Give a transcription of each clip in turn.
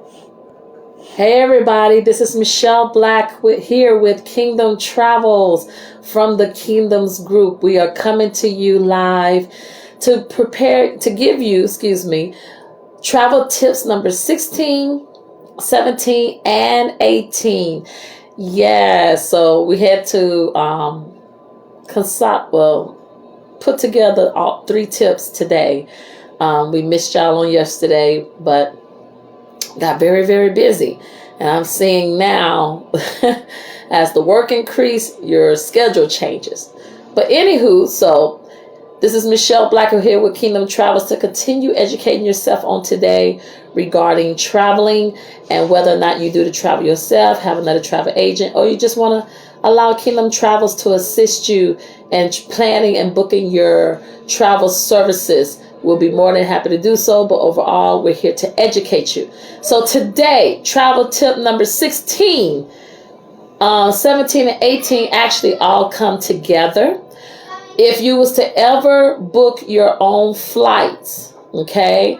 Hey everybody, this is Michelle Black here with Kingdom Travels from the Kingdoms Group. We are coming to you live to give you, travel tips number 16, 17, and 18. Yeah, so we had to put together all 3 tips today. We missed y'all on yesterday, but got very, very busy. And I'm seeing now, as the work increase, your schedule changes. But anywho, so this is Michelle Blacker here with Kingdom Travels to continue educating yourself on today regarding traveling and whether or not you do the travel yourself, have another travel agent, or you just want to allow Kingdom Travels to assist you in planning and booking your travel services. We'll be more than happy to do so, but overall, we're here to educate you. So today, travel tip number 16, 17, and 18 actually all come together. If you was to ever book your own flights, okay,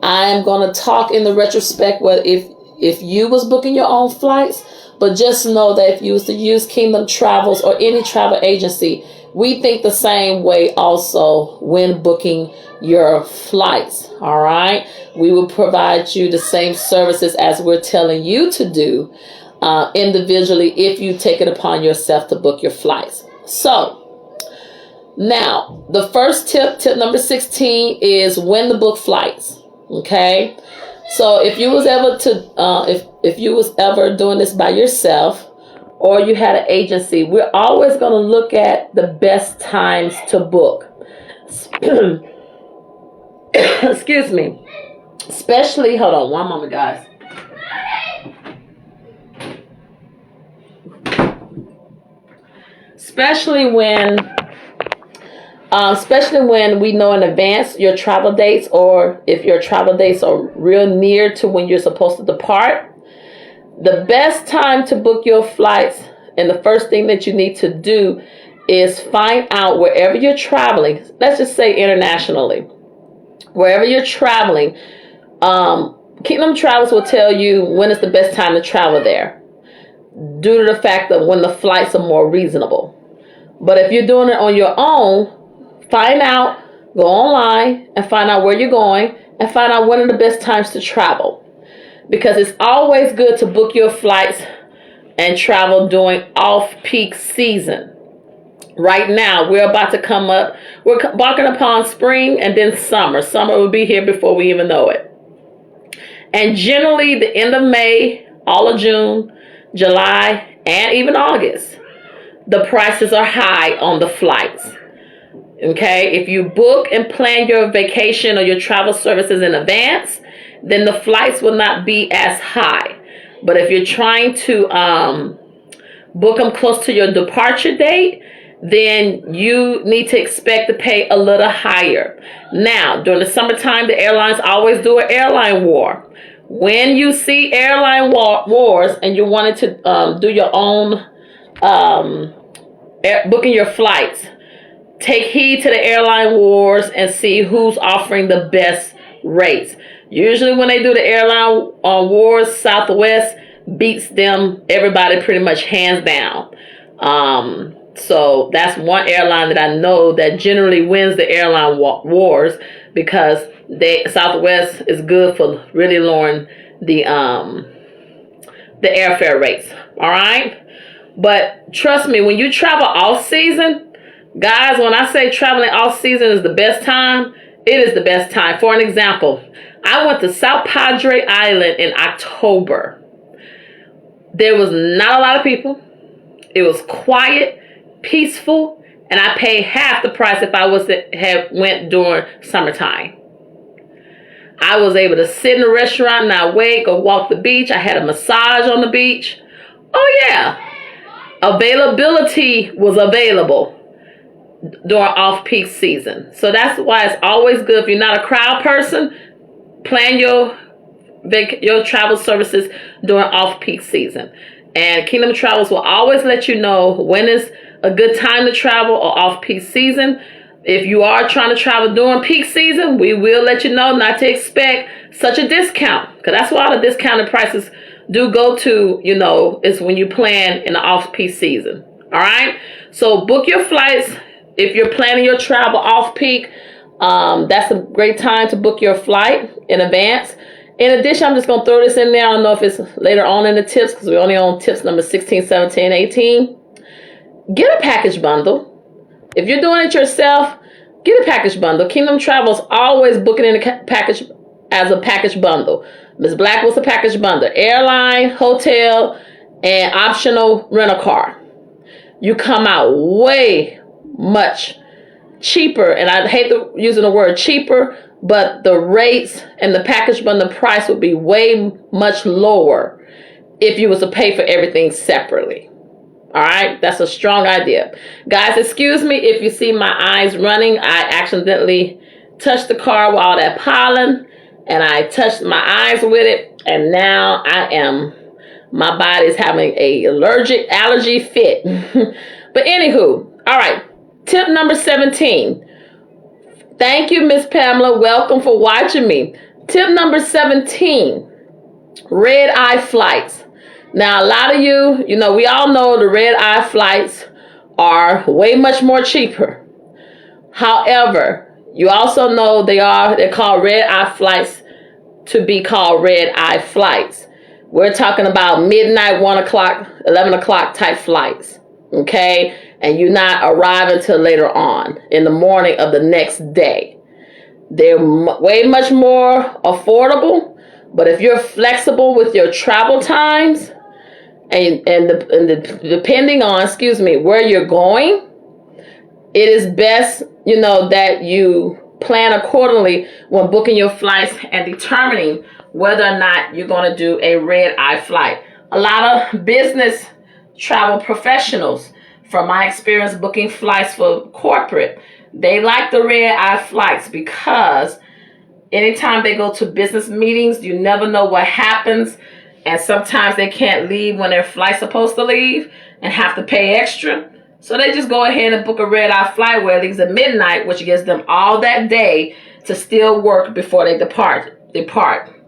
I'm going to talk in the retrospect if you was booking your own flights, but just know that if you was to use Kingdom Travels or any travel agency, we think the same way also when booking your flights. All right. We will provide you the same services as we're telling you to do individually if you take it upon yourself to book your flights. So now the first tip number 16 is when to book flights. Okay. So if you was ever if you was ever doing this by yourself, or you had an agency, we're always going to look at the best times to book. Excuse me. Especially, hold on one moment, guys. Especially when we know in advance your travel dates, or if your travel dates are real near to when you're supposed to depart. The best time to book your flights, and the first thing that you need to do is find out wherever you're traveling. Let's just say internationally. Wherever you're traveling, Kingdom Travels will tell you when is the best time to travel there, due to the fact that when the flights are more reasonable. But if you're doing it on your own, find out, go online and find out where you're going and find out when are the best times to travel. Because it's always good to book your flights and travel during off-peak season. Right now, we're about to come up. We're embarking upon spring and then summer. Summer will be here before we even know it. And generally, the end of May, all of June, July, and even August, the prices are high on the flights. Okay, if you book and plan your vacation or your travel services in advance, then the flights will not be as high. But if you're trying to book them close to your departure date, then you need to expect to pay a little higher. Now, during the summertime, the airlines always do an airline war. When you see airline wars and you wanted to do your own booking your flights, take heed to the airline wars and see who's offering the best rates. Usually when they do the airline wars, Southwest beats them, everybody pretty much hands down. So that's one airline that I know that generally wins the airline wars, because Southwest is good for really lowering the airfare rates. All right. But trust me, when you travel off season, guys, when I say traveling off season is the best time, it is the best time. For an example, I went to South Padre Island in October. There was not a lot of people. It was quiet, peaceful, and I paid half the price if I was to have went during summertime. I was able to sit in a restaurant, not wait, go walk the beach. I had a massage on the beach. Oh yeah, availability was available during off-peak season. So that's why it's always good, if you're not a crowd person, plan your travel services during off-peak season. And Kingdom Travels will always let you know when is a good time to travel or off-peak season. If you are trying to travel during peak season, we will let you know not to expect such a discount, because that's why all the discounted prices do go to, is when you plan in the off-peak season. All right? So book your flights. If you're planning your travel off-peak, that's a great time to book your flight in advance. In addition, I'm just going to throw this in there. I don't know if it's later on in the tips, because we're only on tips number 16, 17, 18. Get a package bundle. If you're doing it yourself, get a package bundle. Kingdom Travel is always booking in a package as a package bundle. Ms. Black was a package bundle. Airline, hotel, and optional rental car. You come out way much cheaper, and I hate using the word cheaper, but the rates and the package bundle price would be way much lower if you was to pay for everything separately. All right, that's a strong idea. Guys, excuse me if you see my eyes running. I accidentally touched the car while that pollen, and I touched my eyes with it, and now my body's having a allergy fit. But anywho, all right, tip number 17. Thank you, Miss Pamela. Welcome for watching me. Tip number 17, red-eye flights. Now, a lot of you, we all know the red-eye flights are way much more cheaper. However, you also know they're called red-eye flights to be called red-eye flights. We're talking about midnight, 1 o'clock, 11 o'clock type flights, okay? And you're not arriving until later on in the morning of the next day. They're way much more affordable, but if you're flexible with your travel times, and depending on, where you're going, it is best, that you plan accordingly when booking your flights and determining whether or not you're going to do a red-eye flight. A lot of business travel professionals, from my experience booking flights for corporate, they like the red-eye flights because anytime they go to business meetings, you never know what happens. And sometimes they can't leave when their flight's supposed to leave and have to pay extra. So they just go ahead and book a red-eye flight where it leaves at midnight, which gives them all that day to still work before they depart.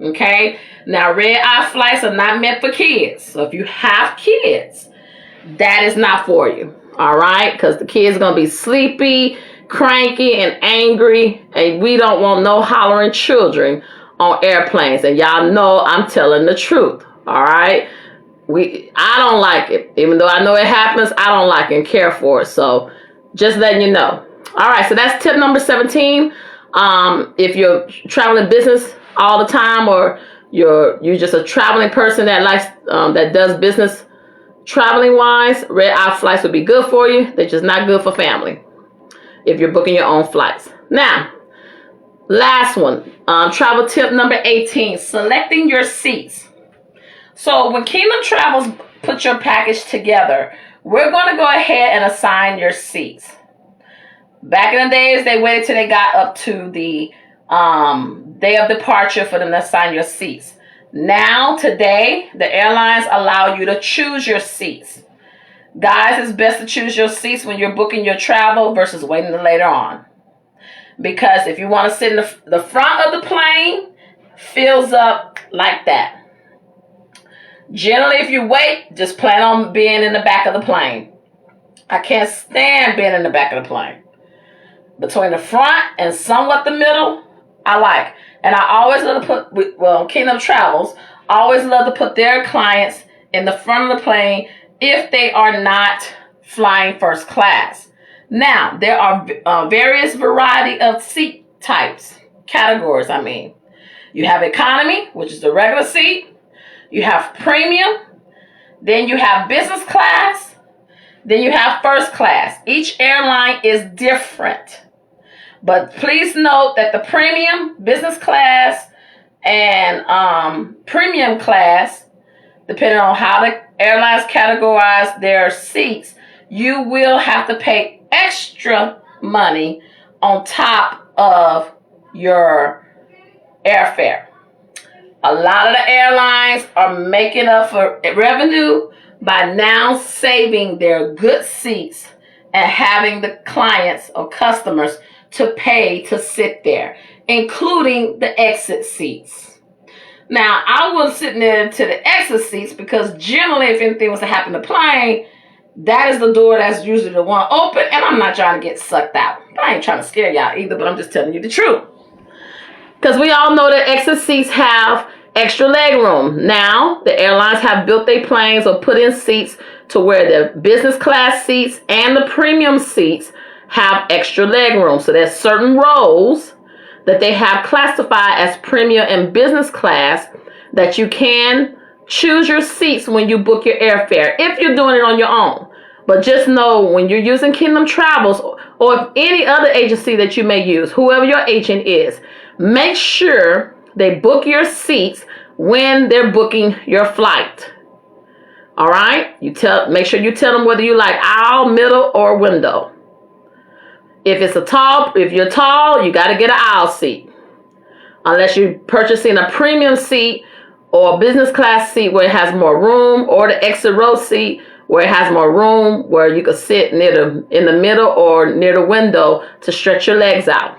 Okay? Now, red-eye flights are not meant for kids. So if you have kids, that is not for you. All right? Because the kids are going to be sleepy, cranky, and angry. And we don't want no hollering children on airplanes, and y'all know I'm telling the truth. All right, I don't like it, even though I know it happens. I don't like it and care for it. So just letting you know. All right, so that's tip number 17. If you're traveling business all the time, or you're just a traveling person that likes that does business traveling wise, red-eye flights would be good for you. They're just not good for family if you're booking your own flights. Now, last one, travel tip number 18, selecting your seats. So when Kingdom Travels put your package together, we're going to go ahead and assign your seats. Back in the days, they waited till they got up to the day of departure for them to assign your seats. Now, today, the airlines allow you to choose your seats. Guys, it's best to choose your seats when you're booking your travel versus waiting till later on. Because if you want to sit in the front of the plane, fills up like that. Generally, if you wait, just plan on being in the back of the plane. I can't stand being in the back of the plane. Between the front and somewhat the middle, I like. And I always love to put, Kingdom Travels always love to put their clients in the front of the plane if they are not flying first class. Now, there are various variety of seat types, categories, I mean. You have economy, which is the regular seat. You have premium. Then you have business class. Then you have first class. Each airline is different. But please note that the premium, business class, and premium class, depending on how the airlines categorize their seats, you will have to pay extra money on top of your airfare. A lot of the airlines are making up for revenue by now saving their good seats and having the clients or customers to pay to sit there, including the exit seats. Now, I was sitting there to the exit seats because generally if anything was to happen to the plane, that is the door that's usually the one open, and I'm not trying to get sucked out. But I ain't trying to scare y'all either, but I'm just telling you the truth. Because we all know that exit seats have extra leg room. Now, the airlines have built their planes or put in seats to where the business class seats and the premium seats have extra leg room. So there's certain rows that they have classified as premium and business class that you can choose your seats when you book your airfare, if you're doing it on your own. But just know when you're using Kingdom Travels or any other agency that you may use, whoever your agent is, make sure they book your seats when they're booking your flight. All right? Make sure you tell them whether you like aisle, middle, or window. If you're tall, you got to get an aisle seat. Unless you're purchasing a premium seat or a business class seat where it has more room, or the exit row seat where it has more room, where you can sit in the middle or near the window to stretch your legs out.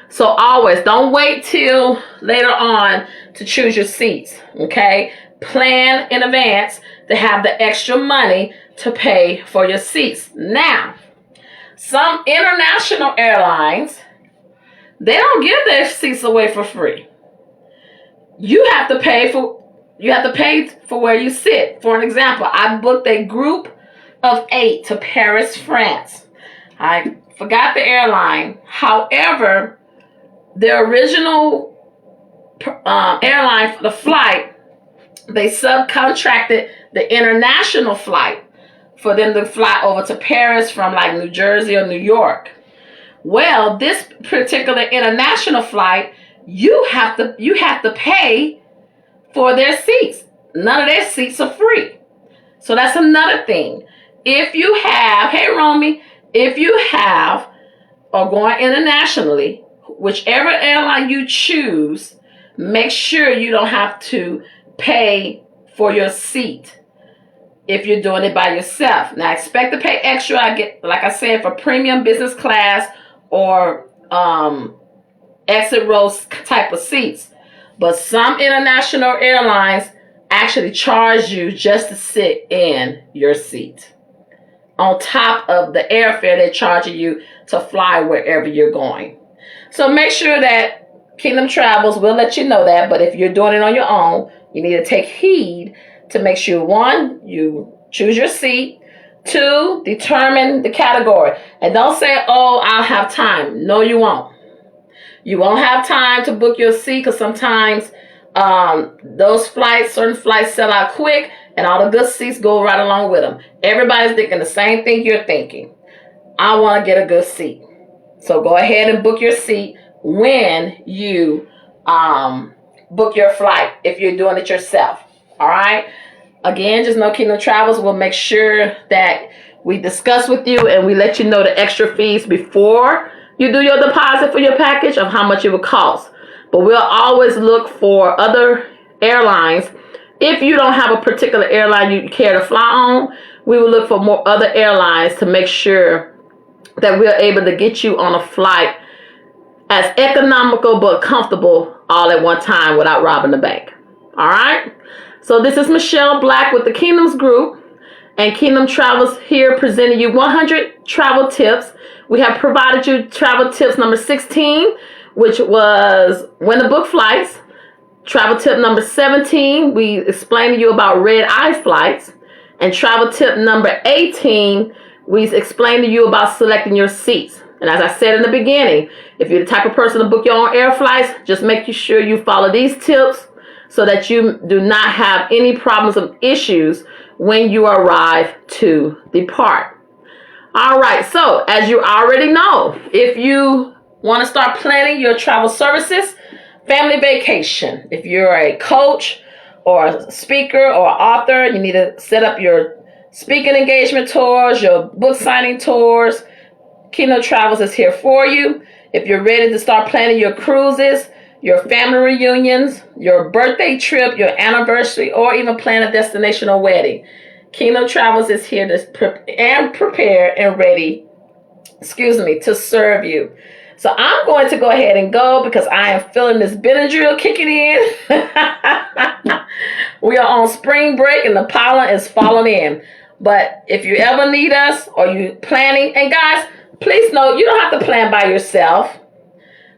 So always don't wait till later on to choose your seats, okay? Plan in advance to have the extra money to pay for your seats. Now, some international airlines, they don't give their seats away for free. You have to pay for where you sit. For an example, I booked a group of 8 to Paris, France. I forgot the airline. However, the original airline for the flight, they subcontracted the international flight for them to fly over to Paris from like New Jersey or New York. Well, this particular international flight, you have to pay for their seats. None of their seats are free. So that's another thing. If you have, hey Romy, if you have or going internationally, whichever airline you choose, make sure you don't have to pay for your seat if you're doing it by yourself. Now, expect to pay extra, like I said, for premium business class or exit row type of seats. But some international airlines actually charge you just to sit in your seat. On top of the airfare they're charging you to fly wherever you're going. So make sure that Kingdom Travels will let you know that. But if you're doing it on your own, you need to take heed to make sure, 1, you choose your seat. 2, determine the category. And don't say, oh, I'll have time. No, you won't. You won't have time to book your seat because sometimes certain flights sell out quick and all the good seats go right along with them. Everybody's thinking the same thing you're thinking. I want to get a good seat. So go ahead and book your seat when you book your flight if you're doing it yourself. All right? Again, just know Kingdom Travels will make sure that we discuss with you and we let you know the extra fees before you do your deposit for your package of how much it will cost. But we'll always look for other airlines. If you don't have a particular airline you care to fly on, we will look for more other airlines to make sure that we're able to get you on a flight as economical but comfortable all at one time without robbing the bank. All right? So this is Michelle Black with the Kingdoms Group and Kingdom Travels here presenting you 100 travel tips. We have provided you travel tips number 16, which was when to book flights. Travel tip number 17, we explained to you about red-eye flights. And travel tip number 18, we explained to you about selecting your seats. And as I said in the beginning, if you're the type of person to book your own air flights, just make sure you follow these tips so that you do not have any problems or issues when you arrive to depart. All right, so as you already know, if you want to start planning your travel services, family vacation, if you're a coach or a speaker or author, you need to set up your speaking engagement tours, your book signing tours. Kingdom Travels is here for you. If you're ready to start planning your cruises, your family reunions, your birthday trip, your anniversary, or even plan a destination or wedding, Kingdom Travels is here to prepare and ready, to serve you. So I'm going to go ahead and go because I am feeling this Benadryl kicking in. We are on spring break and the pollen is falling in. But if you ever need us or you planning, and guys, please know you don't have to plan by yourself.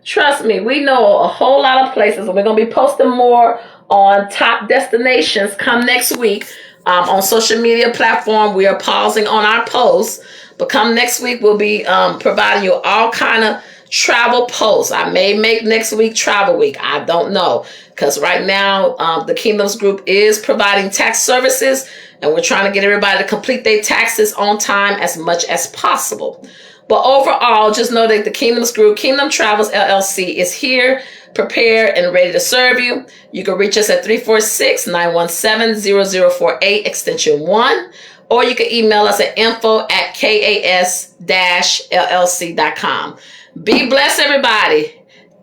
Trust me, we know a whole lot of places, and we're going to be posting more on top destinations come next week. On social media platform, we are pausing on our posts, but come next week, we'll be providing you all kind of travel posts. I may make next week travel week. I don't know, because right now the Kingdoms Group is providing tax services, and we're trying to get everybody to complete their taxes on time as much as possible. But overall, just know that the Kingdoms Group, Kingdom Travels LLC, is here, prepared, and ready to serve you. You can reach us at 346-917-0048, extension 1, or you can email us at info@kas-llc.com. Be blessed, everybody.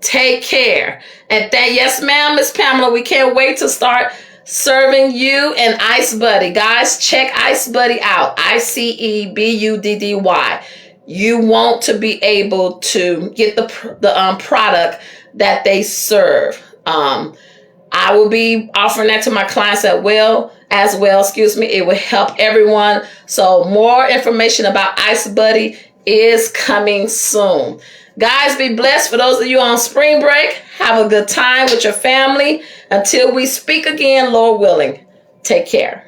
Take care. And yes, ma'am, Miss Pamela, we can't wait to start serving you and Ice Buddy. Guys, check Ice Buddy out. ICEBUDDY. You want to be able to get the product that they serve. I will be offering that to my clients as well. It will help everyone. So more information about Ice Buddy is coming soon. Guys, be blessed. For those of you on spring break, have a good time with your family. Until we speak again, Lord willing, take care.